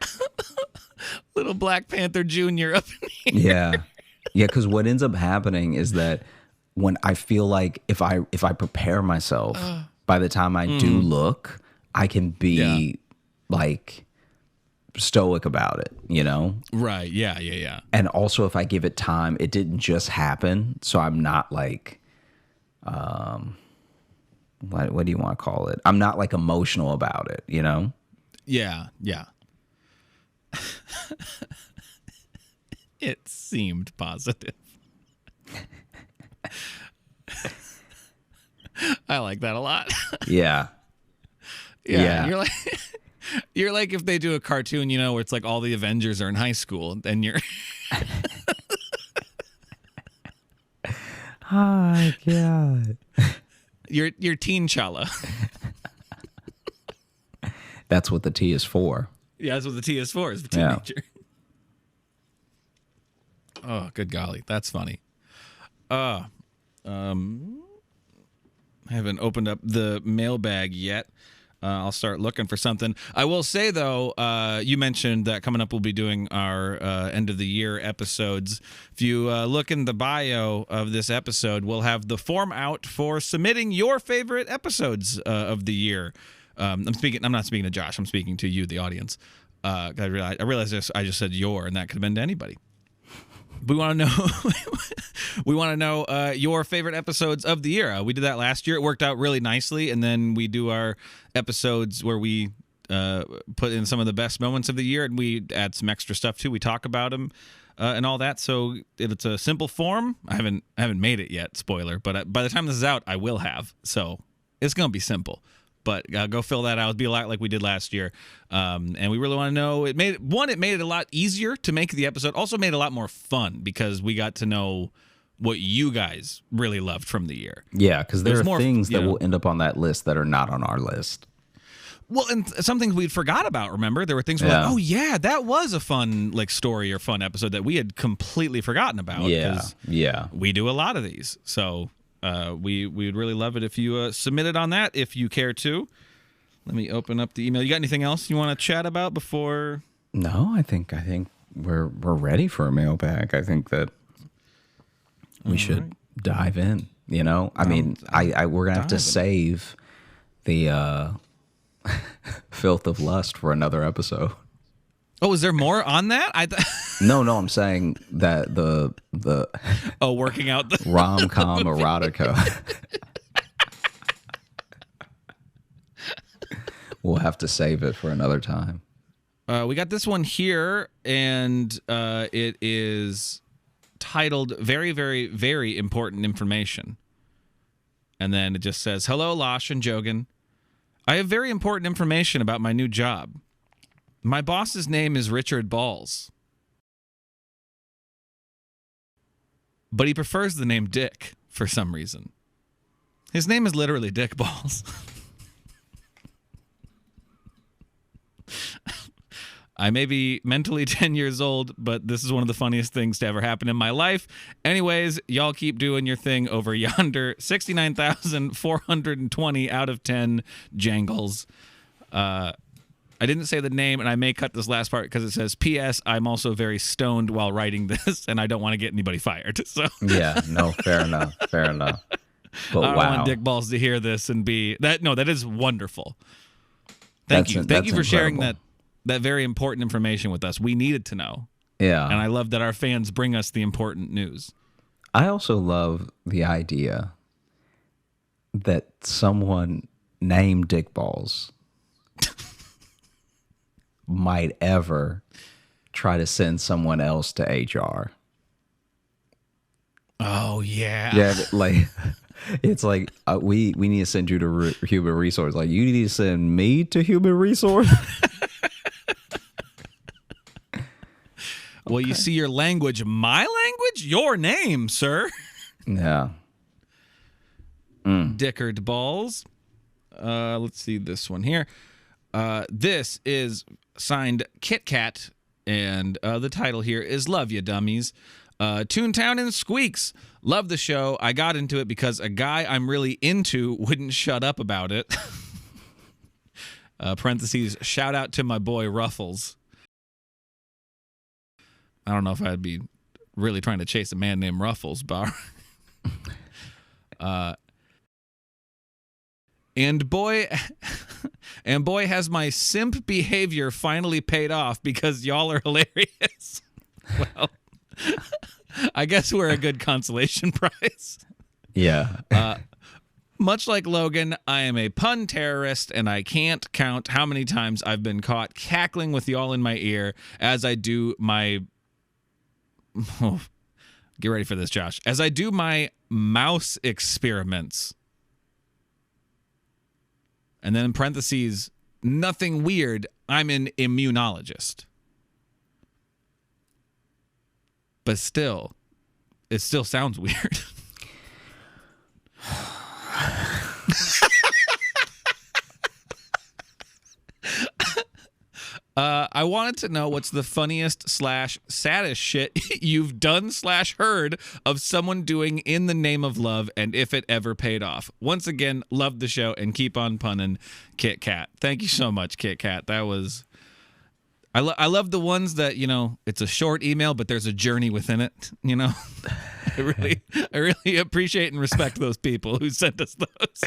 Little Black Panther Jr. up in here. Yeah. Yeah, because what ends up happening is that when I feel like if I prepare myself, by the time I do look, I can be like stoic about it, Right. Yeah. And also if I give it time, it didn't just happen. So I'm not like what do you want to call it? I'm not like emotional about it, Yeah. It seemed positive. I like that a lot. Yeah. Yeah. You're like if they do a cartoon, where it's like all the Avengers are in high school and you're Oh God. you're Teen Chala. That's what the T is for. Yeah, that's what the T is for, is the Yeah. teenager. Oh, good golly. That's funny. I haven't opened up the mailbag yet. I'll start looking for something. I will say, though, you mentioned that coming up we'll be doing our end of the year episodes. If you look in the bio of this episode, we'll have the form out for submitting your favorite episodes of the year. I'm not speaking to Josh. I'm speaking to you, the audience. I realized I just said your, and that could have been to anybody. We want to know. We want to know your favorite episodes of the year. We did that last year. It worked out really nicely, and then we do our episodes where we put in some of the best moments of the year, and we add some extra stuff too. We talk about them and all that. So it's a simple form. I haven't made it yet. Spoiler, but by the time this is out, I will have. So it's gonna be simple. But go fill that out. It'd be a lot like we did last year. And we really want to know. It made it a lot easier to make the episode. Also made it a lot more fun because we got to know what you guys really loved from the year. Yeah, because there are more, things that will end up on that list that are not on our list. Well, and some things we'd forgot about, remember? There were things we're like, oh, yeah, that was a fun like story or fun episode that we had completely forgotten about. Yeah. We do a lot of these. So we would really love it if you submitted on that, if you care to. Let me open up the email. You got anything else you want to chat about before? No, I think we're ready for a mailbag. I think that we should dive in, you know? I mean, we're going to have to save the filth of lust for another episode. Oh, is there more on that? No, I'm saying that the working out the rom-com erotica. We'll have to save it for another time. We got this one here, and it is titled "Very, Very, Very Important Information." And then it just says, "Hello, Losh and Jogan. I have very important information about my new job. My boss's name is Richard Balls, but he prefers the name Dick for some reason. His name is literally Dick Balls." I may be mentally 10 years old, but this is one of the funniest things to ever happen in my life. Anyways, y'all keep doing your thing over yonder. 69,420 out of 10 jangles. I didn't say the name, and I may cut this last part because it says, P.S. I'm also very stoned while writing this, and I don't want to get anybody fired. So yeah, no, fair enough. But I don't want Dick Balls to hear this and be that. No, that is wonderful. Thank you for sharing that very important information with us. We needed to know. Yeah. And I love that our fans bring us the important news. I also love the idea that someone named Dick Balls might ever try to send someone else to HR. Oh, yeah. Yeah, like it's like we need to send you to human resource. Like, you need to send me to human resource. Well, you see your language, my language, your name, sir. Yeah. Dickard Balls. Let's see this one here. This is signed Kit Kat, and the title here is Love Ya Dummies. Toontown and Squeaks. Love the show. I got into it because a guy I'm really into wouldn't shut up about it. Parentheses, shout out to my boy Ruffles. I don't know if I'd be really trying to chase a man named Ruffles, bar. And boy has my simp behavior finally paid off because y'all are hilarious. Well, I guess we're a good consolation prize. Yeah. Much like Logan, I am a pun terrorist, and I can't count how many times I've been caught cackling with y'all in my ear as I do my... Oh, get ready for this, Josh. As I do my mouse experiments. And then in parentheses, nothing weird, I'm an immunologist. But still, it still sounds weird. I wanted to know what's the funniest / saddest shit you've done / heard of someone doing in the name of love, and if it ever paid off. Once again, love the show and keep on punning, Kit Kat. Thank you so much, Kit Kat. That was... I love the ones that, you know, it's a short email, but there's a journey within it, you know? I really appreciate and respect those people who sent us those.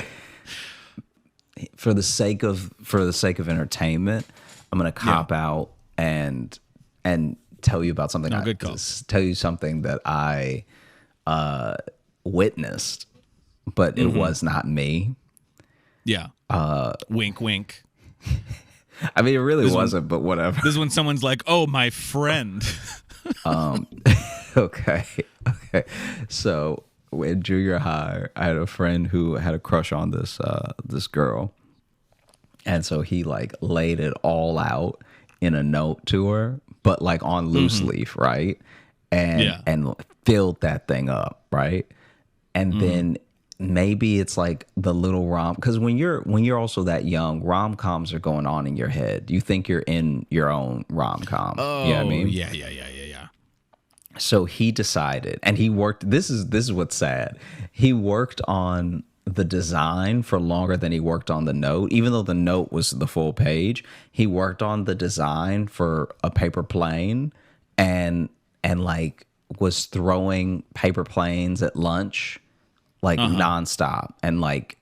For the sake of entertainment, I'm going to cop out and tell you about something. Good call. Tell you something that I witnessed, but it was not me. Yeah. Wink, wink. I mean, it really wasn't, but whatever. This is when someone's like, "Oh, my friend." Okay. So in junior high, I had a friend who had a crush on this girl, and so he like laid it all out in a note to her, but like on loose leaf, right? And filled that thing up, right? And then maybe it's like the little because when you're also that young, rom-coms are going on in your head. You think you're in your own rom-com. Oh, You know what I mean? yeah. So he decided, and he worked. This is what's sad. He worked on the design for longer than he worked on the note. Even though the note was the full page, he worked on the design for a paper plane, and like was throwing paper planes at lunch, like nonstop, and like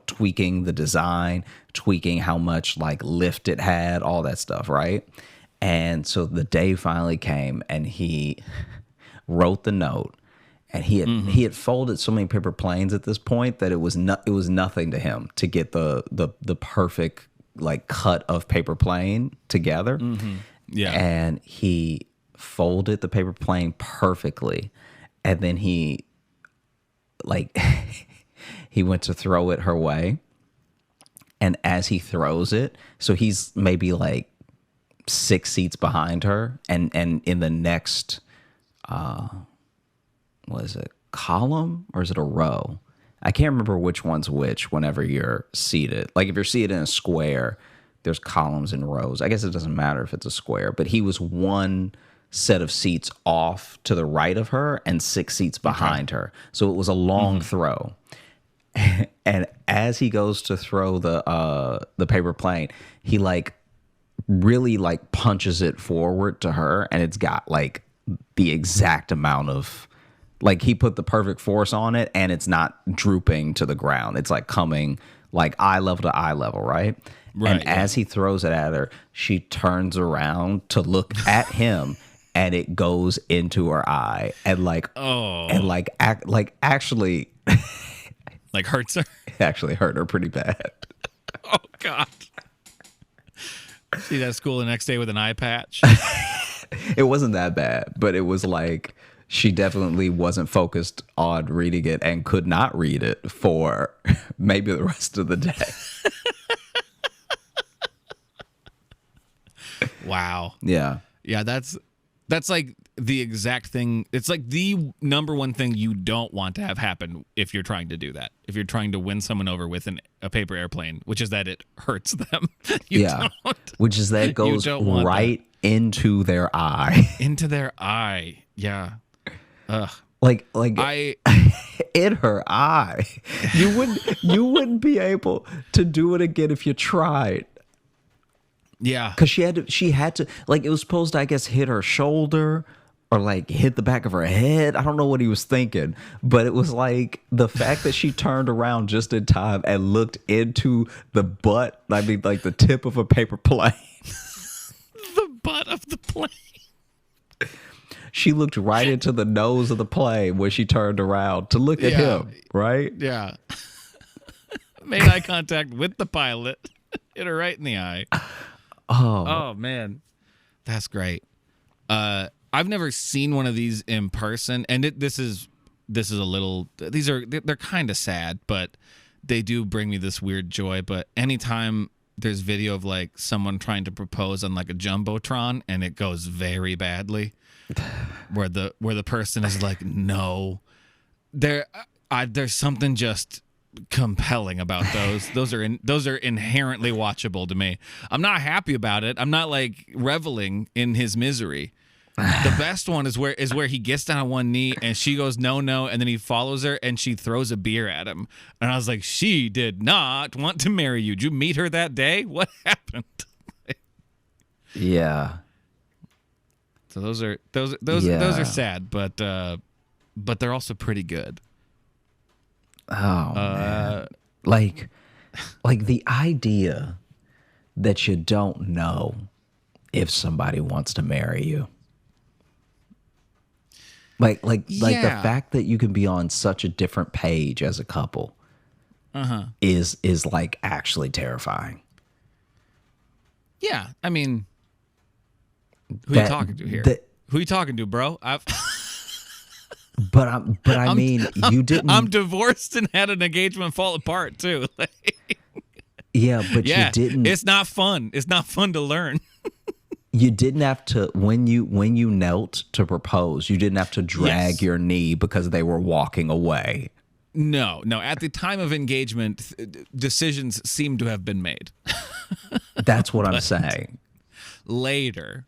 tweaking the design, tweaking how much like lift it had, all that stuff, right? And so the day finally came, and he wrote the note, and he had folded so many paper planes at this point that it was nothing to him to get the perfect like cut of paper plane together. Yeah. And he folded the paper plane perfectly, and then he he went to throw it her way, and as he throws it, so he's maybe like 6 seats behind her, and in the next what is it, column, or is it a row? I can't remember which one's which whenever you're seated. Like if you're seated in a square, there's columns and rows. I guess it doesn't matter if it's a square, but he was one set of seats off to the right of her and 6 seats behind her. So it was a long throw. And as he goes to throw the paper plane, he like really like punches it forward to her, and it's got like the exact amount of, like, he put the perfect force on it, and it's not drooping to the ground. It's like coming like eye level to eye level, right? And as he throws it at her, she turns around to look at him, and it goes into her eye, and like actually like hurts her. It actually hurt her pretty bad. Oh God. She's at school the next day with an eye patch. It wasn't that bad, but it was like she definitely wasn't focused on reading it and could not read it for maybe the rest of the day. Wow. Yeah. Yeah, that's like the exact thing. It's like the number one thing you don't want to have happen if you're trying to do that. If you're trying to win someone over with a paper airplane, which is that it hurts them. Which is that it goes right into their eye. Into their eye. Yeah. Ugh. Like in her eye. You wouldn't be able to do it again if you tried. Yeah. Because she had to, like, it was supposed to, I guess, hit her shoulder or like hit the back of her head. I don't know what he was thinking, but it was like the fact that she turned around just in time and looked into the butt, I mean, like the tip of a paper plane. The butt of the plane. She looked right into the nose of the plane when she turned around to look at him, right? Yeah. Made eye contact with the pilot. Hit her right in the eye. Oh man, that's great. I've never seen one of these in person, and this is a little. They're kind of sad, but they do bring me this weird joy. But anytime there's video of like someone trying to propose on like a jumbotron, and it goes very badly, where the person is like, no, there's something just compelling about those. Those are inherently watchable to me. I'm not happy about it. I'm not like reveling in his misery. The best one is where he gets down on one knee and she goes no, and then he follows her and she throws a beer at him. And I was like, she did not want to marry you. Did you meet her that day? What happened? Yeah. So those are sad, but they're also pretty good. Oh man. Like the idea that you don't know if somebody wants to marry you. Like the fact that you can be on such a different page as a couple is like actually terrifying. Yeah, I mean, who are you talking to here? Who are you talking to, bro? But I mean, you didn't. I'm divorced and had an engagement fall apart too. Yeah, but you didn't. It's not fun. It's not fun to learn. You didn't have to when you knelt to propose. You didn't have to drag your knee because they were walking away. No. At the time of engagement, decisions seem to have been made. That's what I'm saying. Later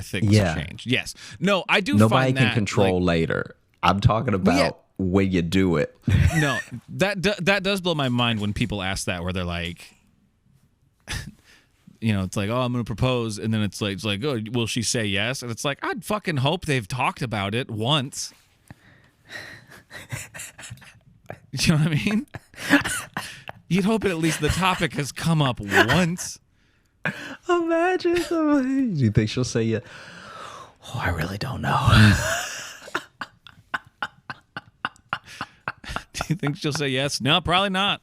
things Yeah. change. Yes. No, I do Nobody find can that, control later. I'm talking about when you do it. No, that does blow my mind when people ask that, where they're like, it's like, oh, I'm going to propose. And then it's like, oh, will she say yes? And it's like, I'd fucking hope they've talked about it once. You know what I mean? You'd hope at least the topic has come up once. Imagine somebody. Do you think she'll say yeah? Oh, I really don't know. Do you think she'll say yes? No, probably not.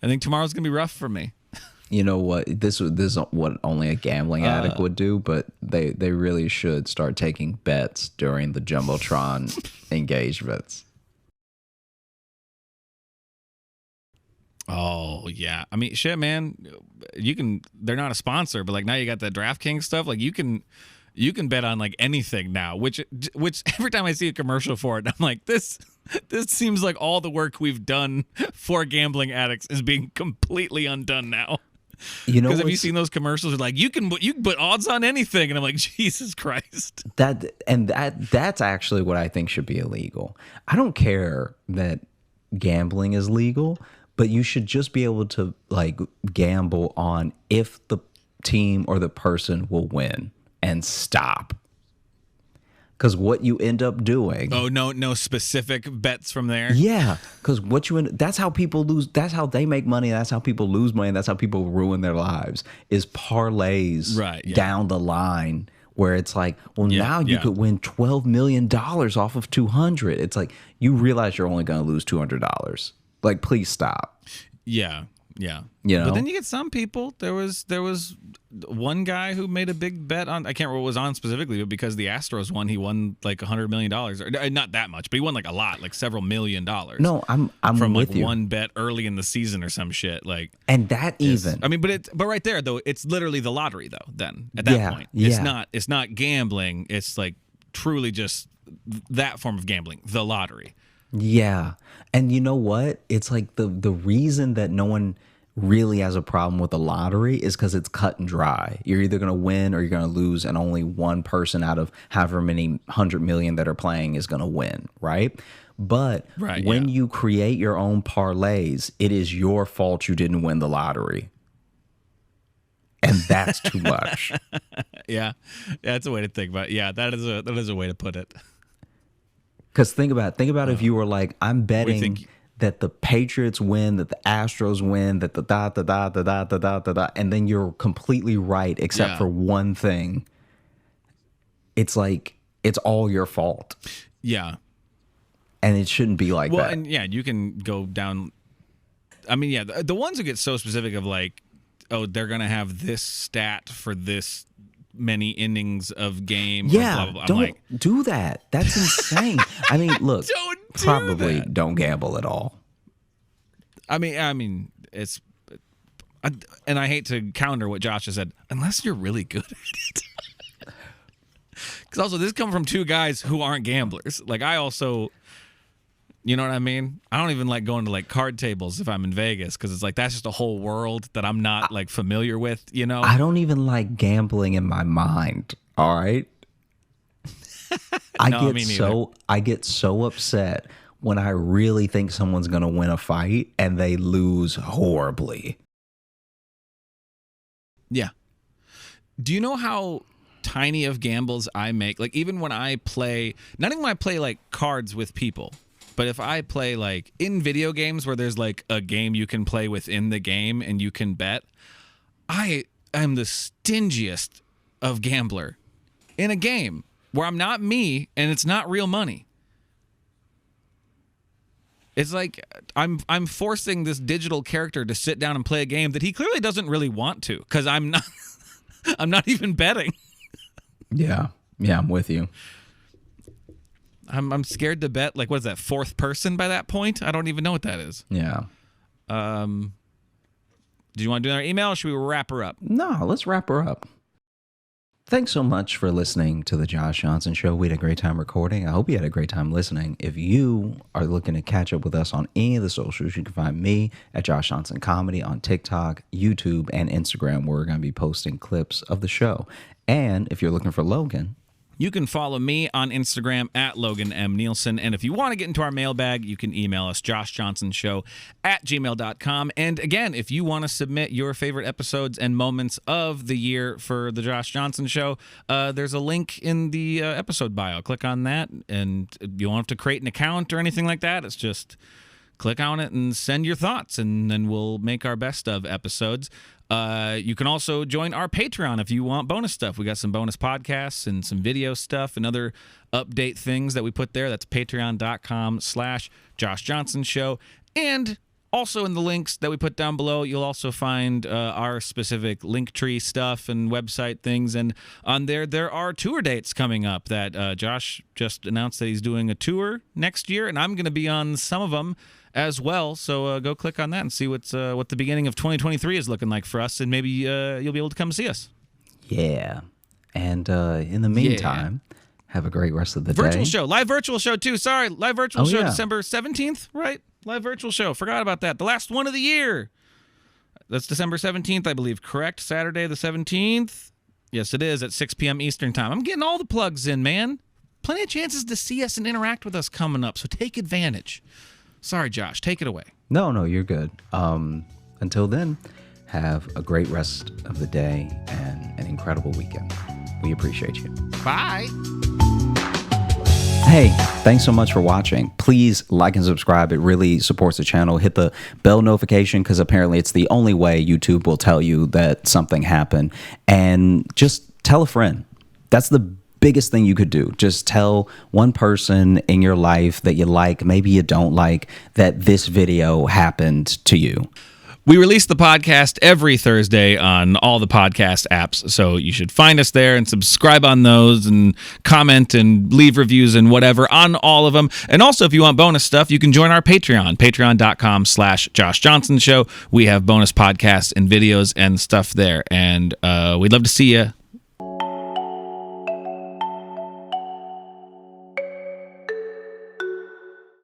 I think tomorrow's going to be rough for me. You know what? This is what only a gambling addict would do, but they really should start taking bets during the Jumbotron engagements. Oh, yeah. I mean, shit, man. They're not a sponsor, but like now you got that DraftKings stuff. Like you can bet on like anything now, which every time I see a commercial for it, I'm like, this seems like all the work we've done for gambling addicts is being completely undone now. Because have you seen those commercials? They're like, you can put odds on anything, and I'm like, Jesus Christ. That's actually what I think should be illegal. I don't care that gambling is legal, but you should just be able to like gamble on if the team or the person will win and stop. Because what you end up doing. Oh, no specific bets from there. Yeah, because that's how people lose. That's how they make money. That's how people lose money. That's how people ruin their lives. Is parlays down the line where it's like, well, now you could win $12 million off of 200. It's like you realize you're only going to lose $200. Like, please stop. Yeah. But then you get some people. There was one guy who made a big bet on, I can't remember what was on specifically, but because the Astros won, he won like $100 million. Or not that much, but he won like a lot, like several $1 million. No, I'm from with like you. one bet early in the season or some shit. Like, and that even. I mean, but right there though, it's literally the lottery though. Then at that point, it's not gambling. It's like truly just that form of gambling, the lottery. Yeah. And you know what? It's like the reason that no one really has a problem with the lottery is because it's cut and dry. You're either going to win or you're going to lose, and only one person out of however many 100 million that are playing is going to win, right? But when you create your own parlays, it is your fault you didn't win the lottery. And that's too much. Yeah, that's a way to think about it. Yeah, that is a way to put it. Because think about if you were like, I'm betting that the Patriots win, that the Astros win, that the da, and then you're completely right except for one thing. It's like, it's all your fault. Yeah. And it shouldn't be like that. Well, and you can go down. I mean, the ones who get so specific of like, oh, they're going to have this stat for this many innings of game. Yeah, blah, blah, blah. don't do that. That's insane. I mean, look, probably don't gamble at all. I mean, it's, and I hate to counter what Josh has said, unless you're really good at it. Because also, this comes from two guys who aren't gamblers. Like, I also, you know what I mean? I don't even like going to like card tables if I'm in Vegas, because it's like that's just a whole world that I'm not like familiar with, you know? I don't even like gambling in my mind, all right? I get so upset when I really think someone's going to win a fight and they lose horribly. Yeah. Do you know how tiny of gambles I make? Like, even when I play, not even when I play like cards with people, but if I play like in video games where there's like a game you can play within the game and you can bet, I am the stingiest of gambler in a game where I'm not me and it's not real money. It's like I'm forcing this digital character to sit down and play a game that he clearly doesn't really want to, because I'm not even betting. Yeah, I'm with you. I'm scared to bet, like, what is that, fourth person by that point? I don't even know what that is. Yeah. Do you want to do another email, or should we wrap her up? No, let's wrap her up. Thanks so much for listening to the Josh Johnson Show. We had a great time recording. I hope you had a great time listening. If you are looking to catch up with us on any of the socials, you can find me at Josh Johnson Comedy on TikTok, YouTube, and Instagram, where we're going to be posting clips of the show. And if you're looking for Logan, you can follow me on Instagram at Logan M. Nielsen. And if you want to get into our mailbag, you can email us, joshjohnsonshow@gmail.com. And again, if you want to submit your favorite episodes and moments of the year for the Josh Johnson Show, there's a link in the episode bio. Click on that, and you won't have to create an account or anything like that. It's just click on it and send your thoughts, and then we'll make our best of episodes. You can also join our Patreon if you want bonus stuff. We got some bonus podcasts and some video stuff and other update things that we put there. That's patreon.com/Josh Johnson Show. And also in the links that we put down below, you'll also find our specific Linktree stuff and website things. And on there are tour dates coming up that Josh just announced that he's doing a tour next year, and I'm going to be on some of them as well. So go click on that and see what the beginning of 2023 is looking like for us, and maybe you'll be able to come see us. Yeah. And in the meantime, have a great rest of the virtual day. Show. Live virtual show, too. Sorry. Live virtual show, yeah. December 17th, right? Live virtual show. Forgot about that. The last one of the year. That's December 17th, I believe. Correct? Saturday the 17th? Yes, it is at 6 p.m. Eastern Time. I'm getting all the plugs in, man. Plenty of chances to see us and interact with us coming up, so take advantage. Sorry, Josh. Take it away. No, you're good. Until then, have a great rest of the day and an incredible weekend. We appreciate you. Bye. Hey, thanks so much for watching. Please like and subscribe. It really supports the channel. Hit the bell notification, because apparently it's the only way YouTube will tell you that something happened. And just tell a friend. That's the biggest thing you could do. Just tell one person in your life that you like, maybe you don't like, that this video happened to you. We release the podcast every Thursday on all the podcast apps, so you should find us there and subscribe on those and comment and leave reviews and whatever on all of them. And also, if you want bonus stuff, you can join our Patreon, patreon.com/Josh Johnson Show. We have bonus podcasts and videos and stuff there, and we'd love to see you